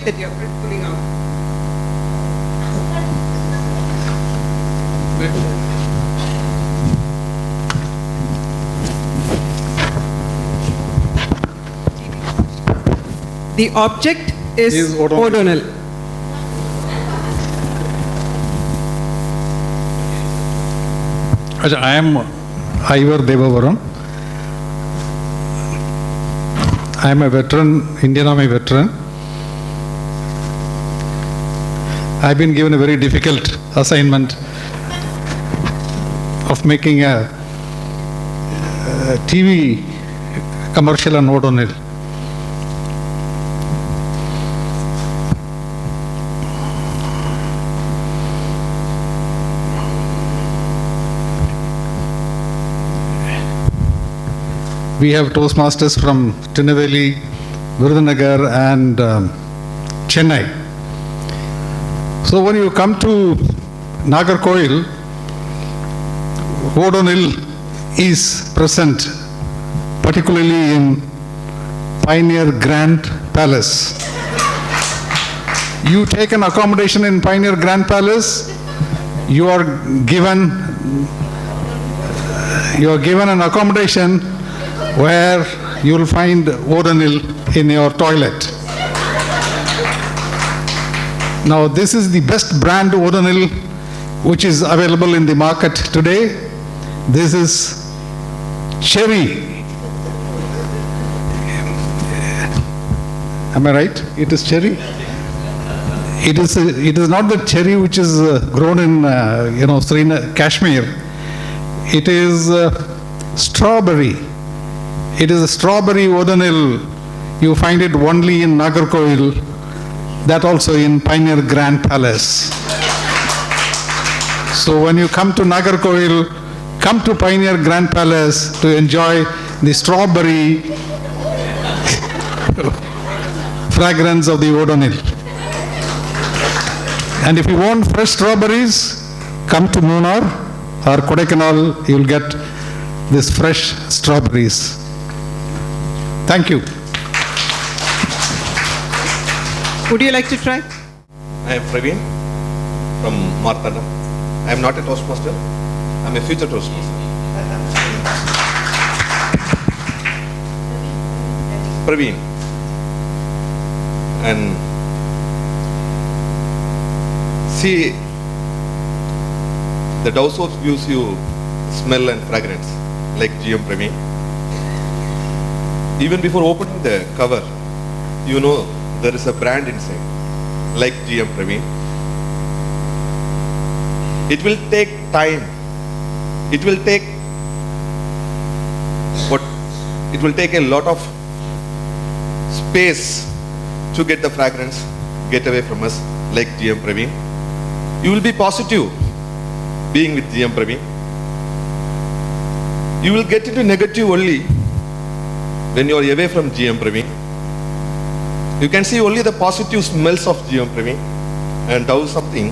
that you're pulling out. The object is O'Donnell. I am Ivar Devavaram. I am a veteran, Indian Army veteran. I have been given a very difficult assignment of making a TV commercial on O'Donnell. We have Toastmasters from Tirunelveli, Virudhunagar and Chennai. So when you come to Nagercoil, O'Donnell is present, particularly in Pioneer Grand Palace. You take an accommodation in Pioneer Grand Palace, you are given an accommodation where you will find O'Donnell in your toilet. Now this is the best brand O'Donnell which is available in the market today. This is cherry. Am I right? It is cherry. It is not the cherry which is grown in Kashmir. It is strawberry. It is a strawberry O'Donnell. You find it only in Nagercoil, that also in Pioneer Grand Palace. So when you come to Nagercoil, come to Pioneer Grand Palace to enjoy the strawberry fragrance of the O'Donnell. And if you want fresh strawberries, come to Munnar or Kodaikanal, you will get these fresh strawberries. Thank you. Would you like to try? I am Praveen from Martana. I am not a Toastmaster. I am a future Toastmaster. Praveen. And see, the Dow soap gives you smell and fragrance like GM Praveen. Even before opening the cover, you know there is a brand inside, like GM Praveen. It will take time. It will take a lot of space to get the fragrance get away from us, like GM Praveen. You will be positive being with GM Praveen. You will get into negative only when you are away from GM Praveen. You can see only the positive smells of GM Praveen and do something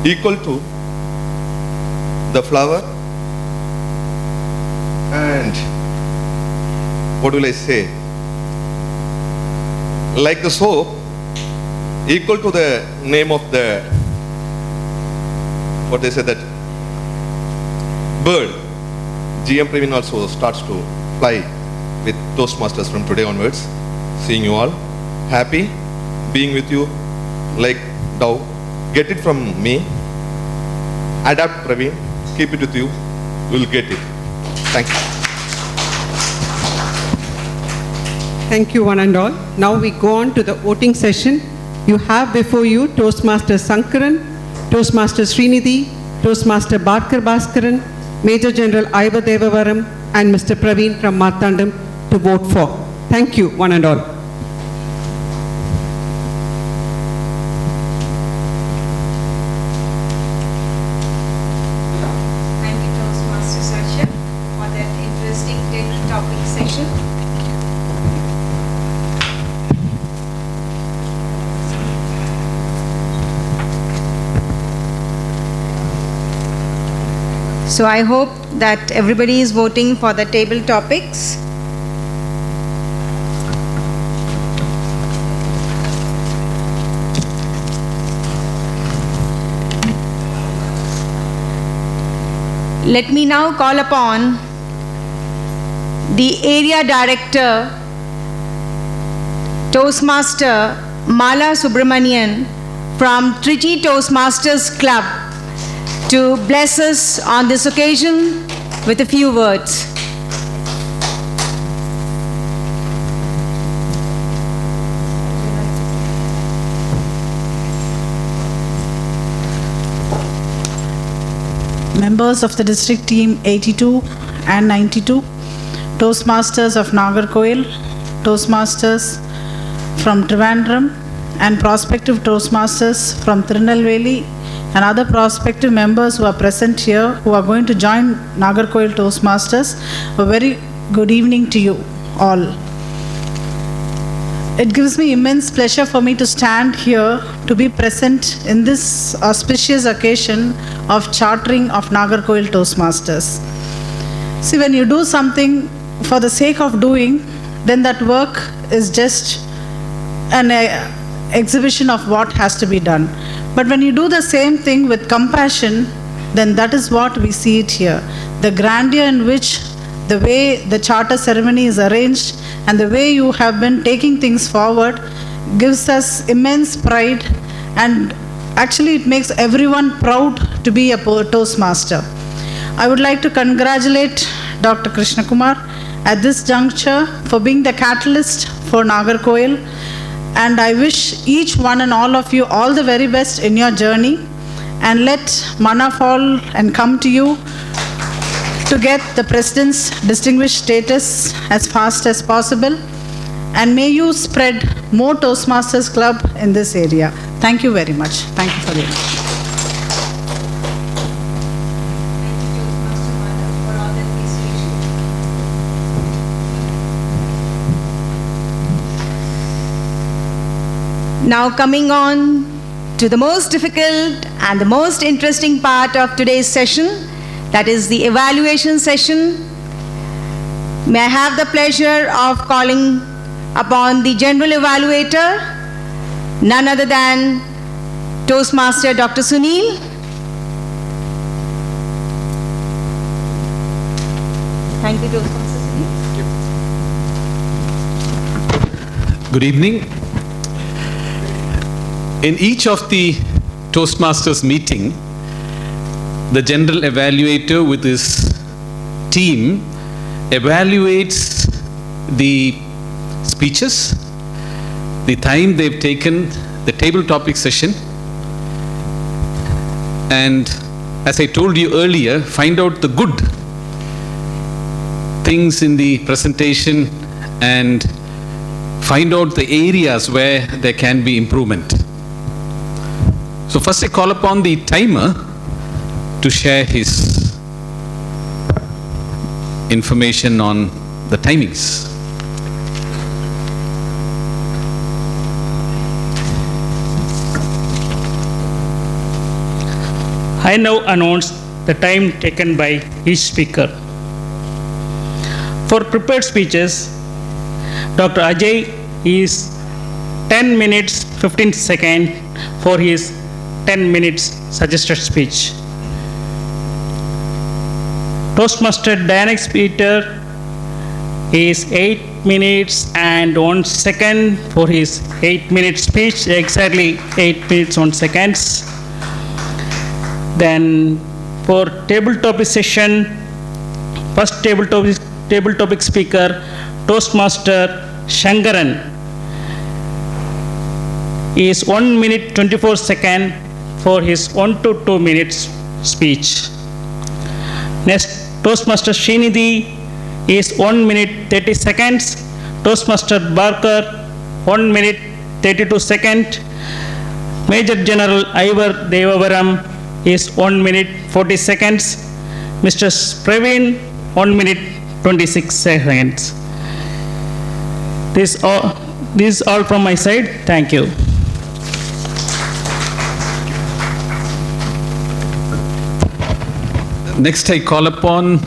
equal to the flower and what will I say? Like the soap, equal to the name of the, what they say, that bird. GM Praveen also starts to fly with Toastmasters from today onwards. Seeing you all, happy being with you like Dow. Get it from me. Adapt Praveen, keep it with you. You will get it. Thank you. Thank you one and all. Now we go on to the voting session. You have before you Toastmaster Sankaran, Toastmaster Srinidhi, Toastmaster Bharkar Bhaskaran, Major General Ivar Devavaram and Mr. Praveen from Martandam to vote for. Thank you one and all. So I hope that everybody is voting for the table topics. Let me now call upon the Area Director, Toastmaster Mala Subramanian from Trichy Toastmasters Club to bless us on this occasion with a few words. Members of the district team 82 and 92, Toastmasters of Nagercoil, Toastmasters from Trivandrum, and prospective Toastmasters from Tirunelveli, and other prospective members who are present here who are going to join Nagercoil Toastmasters. A very good evening to you all. It gives me immense pleasure for me to stand here to be present in this auspicious occasion of chartering of Nagercoil Toastmasters. See, when you do something for the sake of doing, then that work is just an exhibition of what has to be done. But when you do the same thing with compassion, then that is what we see it here. The grandeur in which the way the charter ceremony is arranged and the way you have been taking things forward gives us immense pride, and actually it makes everyone proud to be a Toastmaster. I would like to congratulate Dr. Krishna Kumar at this juncture for being the catalyst for Nagercoil, and I wish each one and all of you all the very best in your journey, and let mana fall and come to you to get the President's distinguished status as fast as possible, and may you spread more Toastmasters Club in this area. Thank you very much. Thank you for the invitation. Now coming on to the most difficult and the most interesting part of today's session, that is the evaluation session. May I have the pleasure of calling upon the general evaluator, none other than Toastmaster Dr. Sunil. Thank you, Toastmaster Sunil. Good evening. In each of the Toastmasters meeting, the general evaluator with his team evaluates the speeches, the time they've taken, the table topic session, and as I told you earlier, find out the good things in the presentation and find out the areas where there can be improvement. So first I call upon the timer to share his information on the timings. I now announce the time taken by each speaker. For prepared speeches, Dr. Ajay is 10 minutes 15 seconds for his 10 minutes suggested speech. Toastmaster Dianex Peter is 8 minutes and 1 second for his 8-minute speech, exactly 8 minutes 1 seconds. Then for table topic session, first table topic speaker, Toastmaster Shankaran is 1 minute 24 seconds for his 1 to 2 minutes speech. Next, Toastmaster Srinidhi is 1 minute 30 seconds. Toastmaster Barker, 1 minute 32 seconds. Major General Ivar Devavaram is 1 minute 40 seconds. Mr. Praveen, 1 minute 26 seconds. This is all from my side. Thank you. Next, I call upon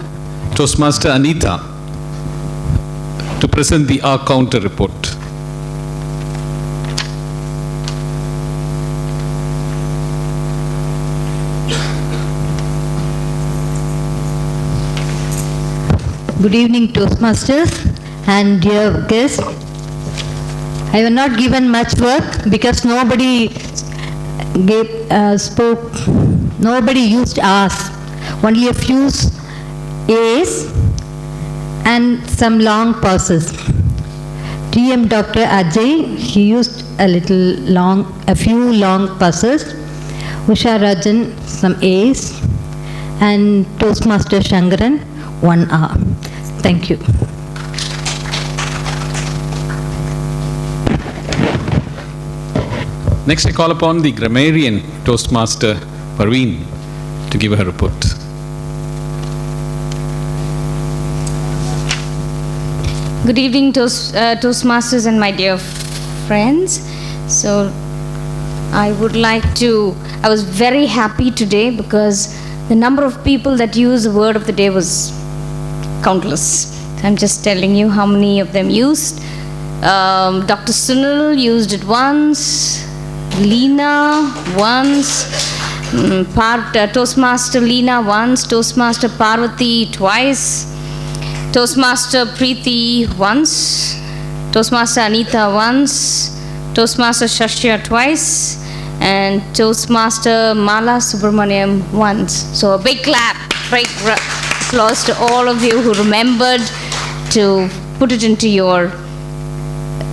Toastmaster Anita to present the R counter report. Good evening, Toastmasters and dear guests. I have not given much work because nobody spoke, nobody used R's, only a few A's and some long pauses. TM Dr. Ajay, he used a few long pauses. Usha Rajan, some A's, and Toastmaster Shankaran, 1 R. Thank you. Next, I call upon the grammarian Toastmaster Parveen to give her report. Good evening, Toastmasters and my dear friends. So, I was very happy today because the number of people that used the word of the day was countless. I'm just telling you how many of them used. Dr. Sunil used it once, Leena once, Toastmaster Leena once, Toastmaster Parvati twice, Toastmaster Preeti once, Toastmaster Anita once, Toastmaster Shashya twice, and Toastmaster Mala Subramaniam once. So a big clap, big applause to all of you who remembered to put it into your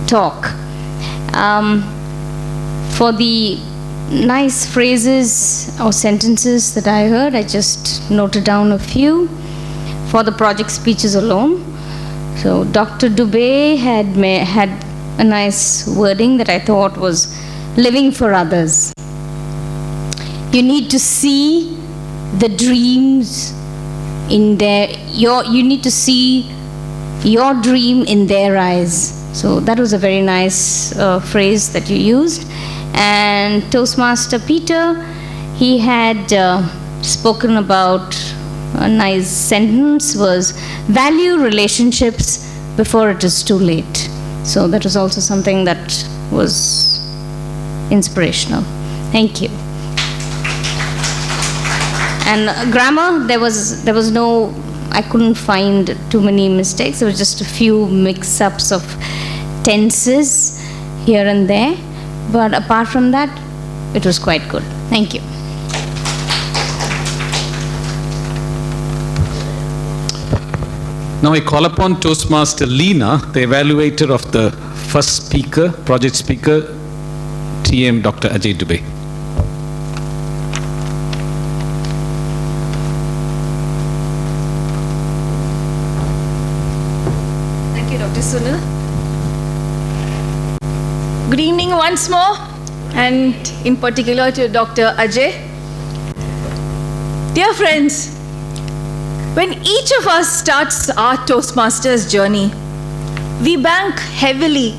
talk. For the nice phrases or sentences that I heard, I just noted down a few for the project speeches alone. So Dr. Dubey had a nice wording that I thought was living for others. You need to see the dreams in you need to see your dream in their eyes. So that was a very nice phrase that you used. And Toastmaster Peter, he had spoken about a nice sentence was value relationships before it is too late. So that was also something that was inspirational. Thank you. And grammar, there was no, I couldn't find too many mistakes. There was just a few mix-ups of tenses here and there. But apart from that, it was quite good. Thank you. Now I call upon Toastmaster Leena, the evaluator of the first speaker, project speaker, TM Dr. Ajay Dubey. Thank you, Dr. Sunil. Good evening once more, and in particular to Dr. Ajay. Dear friends, when each of us starts our Toastmasters journey, we bank heavily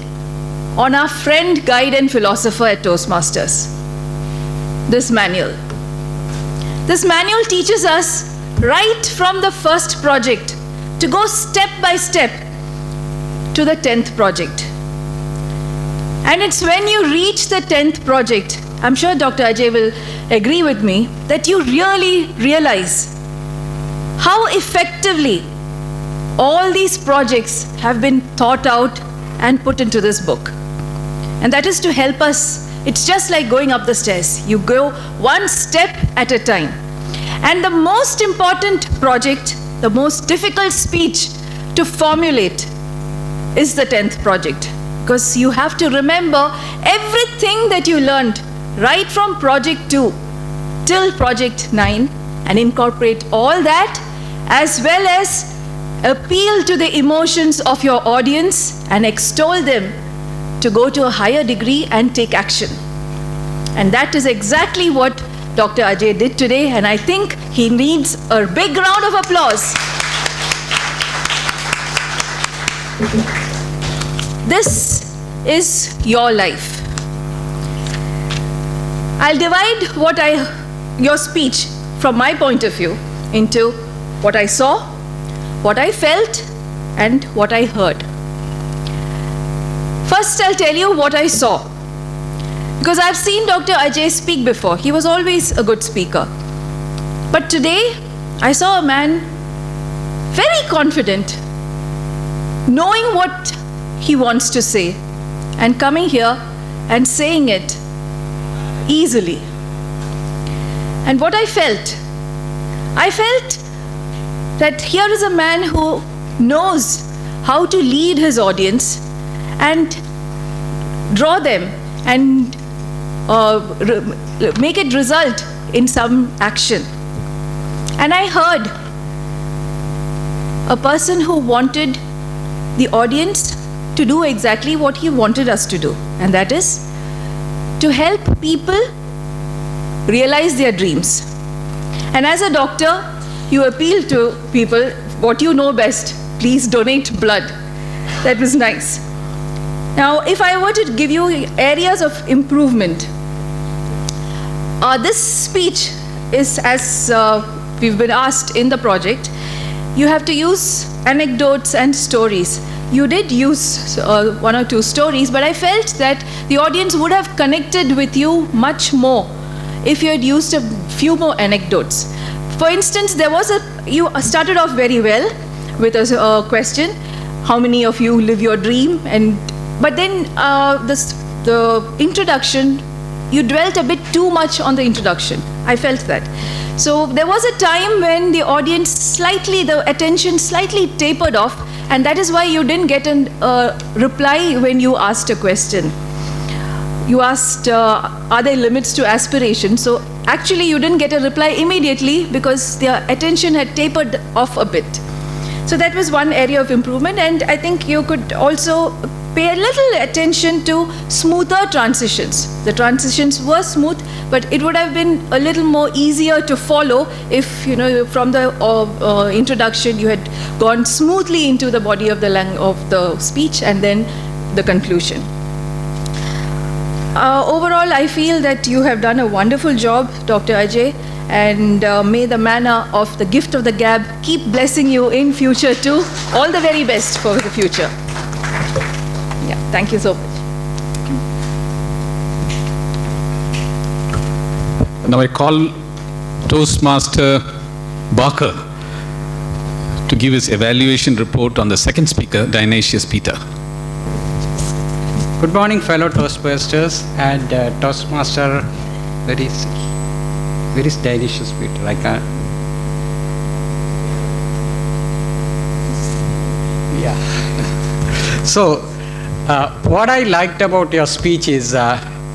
on our friend, guide, and philosopher at Toastmasters, this manual. This manual teaches us right from the first project to go step by step to the 10th project. And it's when you reach the 10th project, I'm sure Dr. Ajay will agree with me, that you really realize how effectively all these projects have been thought out and put into this book. And that is to help us. It's just like going up the stairs. You go one step at a time. And the most important project, the most difficult speech to formulate is the 10th project. Because you have to remember everything that you learned right from project 2 till project 9 and incorporate all that, as well as appeal to the emotions of your audience and extol them to go to a higher degree and take action. And that is exactly what Dr. Ajay did today, and I think he needs a big round of applause. This is your life. I'll divide your speech from my point of view into what I saw, what I felt, and what I heard. First, I'll tell you what I saw. Because I've seen Dr. Ajay speak before. He was always a good speaker. But today, I saw a man very confident, knowing what he wants to say, and coming here and saying it easily. And what I felt that here is a man who knows how to lead his audience and draw them and make it result in some action. And I heard a person who wanted the audience to do exactly what he wanted us to do, and that is to help people realize their dreams. And as a doctor, you appeal to people, what you know best, please donate blood. That was nice. Now, if I were to give you areas of improvement, this speech is, as we've been asked in the project, you have to use anecdotes and stories. You did use one or two stories, but I felt that the audience would have connected with you much more if you had used a few more anecdotes. For instance, you started off very well with a question, how many of you live your dream? But then the introduction, you dwelt a bit too much on the introduction. I felt that. So there was a time when the audience the attention slightly tapered off, and that is why you didn't get a reply when you asked a question. You asked, are there limits to aspiration? So actually you didn't get a reply immediately because their attention had tapered off a bit. So that was one area of improvement, and I think you could also pay a little attention to smoother transitions. The transitions were smooth, but it would have been a little more easier to follow if, from the introduction you had gone smoothly into the body of the speech and then the conclusion. Overall, I feel that you have done a wonderful job, Dr. Ajay, and may the manna of the gift of the gab keep blessing you in future too. All the very best for the future. Yeah, thank you so much. Now I call Toastmaster Barker to give his evaluation report on the second speaker, Dionysius Peter. Good morning, fellow Toastmasters and Toastmaster. Where is Dionysius Peter? Yeah. So, what I liked about your speech is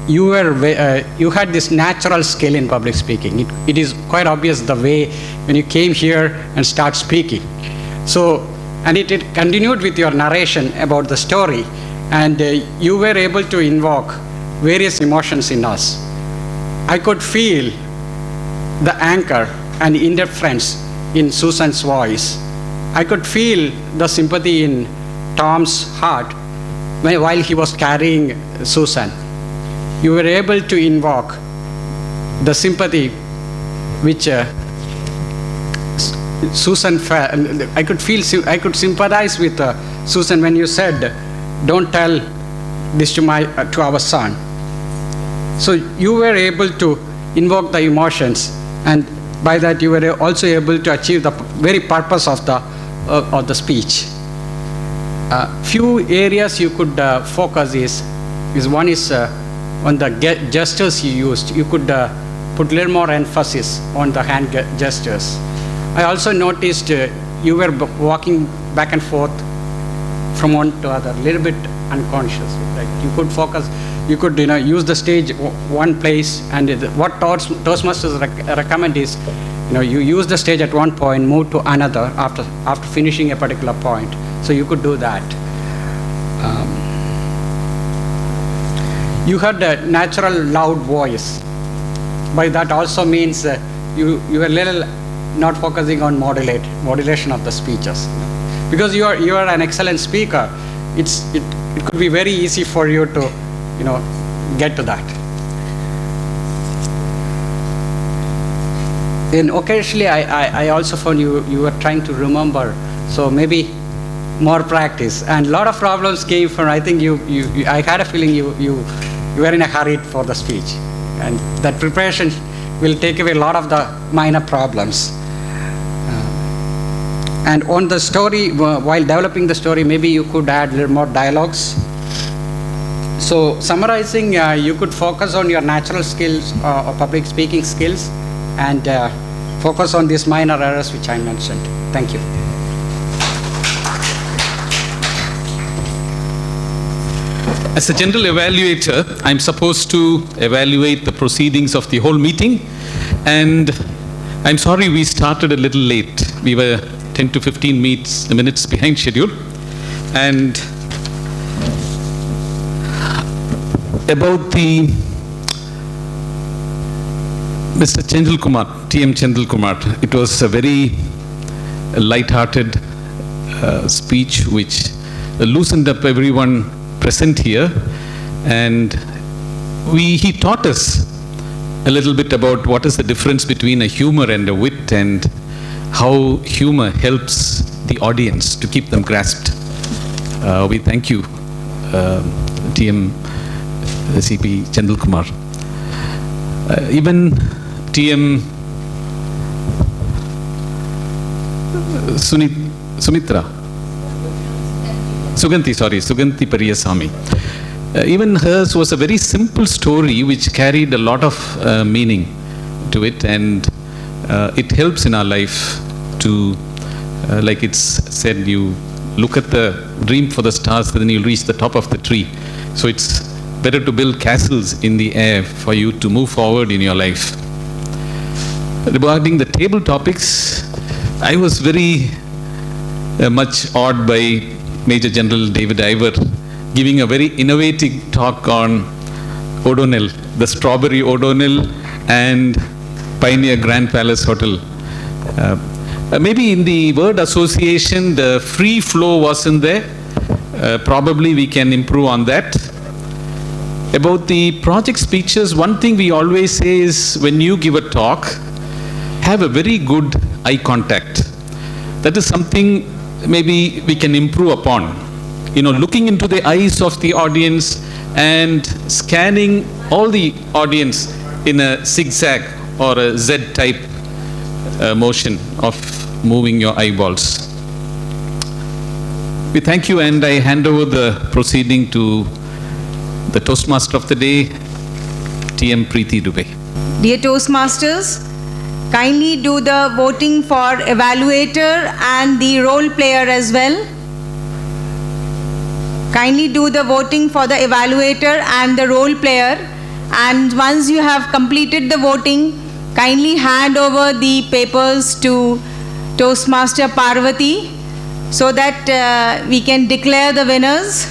you had this natural skill in public speaking. It is quite obvious the way when you came here and start speaking. So, and it continued with your narration about the story, and you were able to invoke various emotions in us. I could feel the anger and indifference in Susan's voice. I could feel the sympathy in Tom's heart while he was carrying Susan. You were able to invoke the sympathy which Susan felt. I could sympathize with Susan when you said, "Don't tell this to our son." So you were able to invoke the emotions, and by that you were also able to achieve the very purpose of the speech. Few areas you could focus is one is on the gestures you used. You could put a little more emphasis on the hand gestures. I also noticed you were walking back and forth from one to other, a little bit unconscious. Like you could focus, you could use the stage one place, and what Toastmasters recommend is, you use the stage at one point, move to another after finishing a particular point. So you could do that. You had a natural loud voice. By that also means you were a little not focusing on modulation of the speeches. Because you are an excellent speaker, it could be very easy for you to get to that. And occasionally I also found you were trying to remember, so maybe more practice. And a lot of problems came from, I think I had a feeling you were in a hurry for the speech, and that preparation will take away a lot of the minor problems. And on the story, while developing the story, maybe you could add a little more dialogues. So summarizing, you could focus on your natural skills or public speaking skills and focus on these minor errors which I mentioned. Thank you. As a general evaluator, I'm supposed to evaluate the proceedings of the whole meeting, and I'm sorry we started a little late. We were 10 to 15 minutes behind schedule. And about the Mr. Chendil Kumar, TM Chendil Kumar, it was a very light-hearted speech which loosened up everyone present here, and he taught us a little bit about what is the difference between a humor and a wit, and how humor helps the audience to keep them grasped. We thank you, TM CP Chendil Kumar. Even TM Sumitra. Suganti Pariyasamy. Even hers was a very simple story which carried a lot of meaning to it, and it helps in our life to, like it's said, you look at the dream for the stars, then you'll reach the top of the tree. So it's better to build castles in the air for you to move forward in your life. Regarding the table topics, I was very much awed by Major General David Ivor giving a very innovative talk on O'Donnell, the Strawberry O'Donnell and Pioneer Grand Palace Hotel. Maybe in the word association, the free flow wasn't there. Probably we can improve on that. About the project speeches, one thing we always say is when you give a talk, have a very good eye contact. That is something maybe we can improve upon. You know, looking into the eyes of the audience and scanning all the audience in a zigzag or a Z-type motion of moving your eyeballs. We thank you, and I hand over the proceeding to the Toastmaster of the day, TM Preeti Dubey. Dear Toastmasters, kindly do the voting for evaluator and the role player as well. Kindly do the voting for the evaluator and the role player, and once you have completed the voting, kindly hand over the papers to Toastmaster Parvati so that we can declare the winners.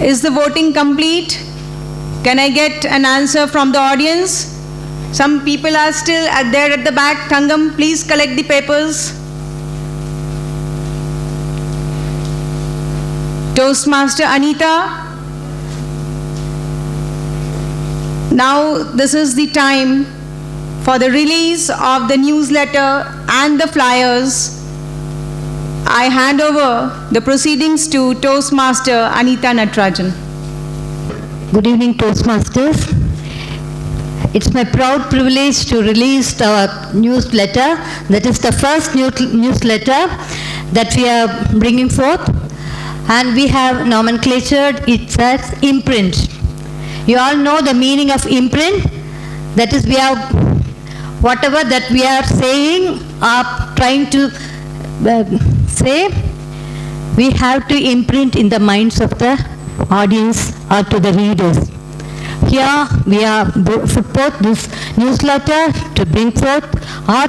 Is the voting complete? Can I get an answer from the audience? Some people are still there at the back. Tangam, please collect the papers. Toastmaster Anita. Now this is the time for the release of the newsletter and the flyers. I hand over the proceedings to Toastmaster Anita Natarajan. Good evening, Toastmasters. It's my proud privilege to release our newsletter. That is the first newsletter that we are bringing forth. And we have nomenclatured it as imprint. You all know the meaning of imprint. That is, we have whatever that we are saying or trying to say, we have to imprint in the minds of the audience or to the readers. Here we are put forth this newsletter to bring forth our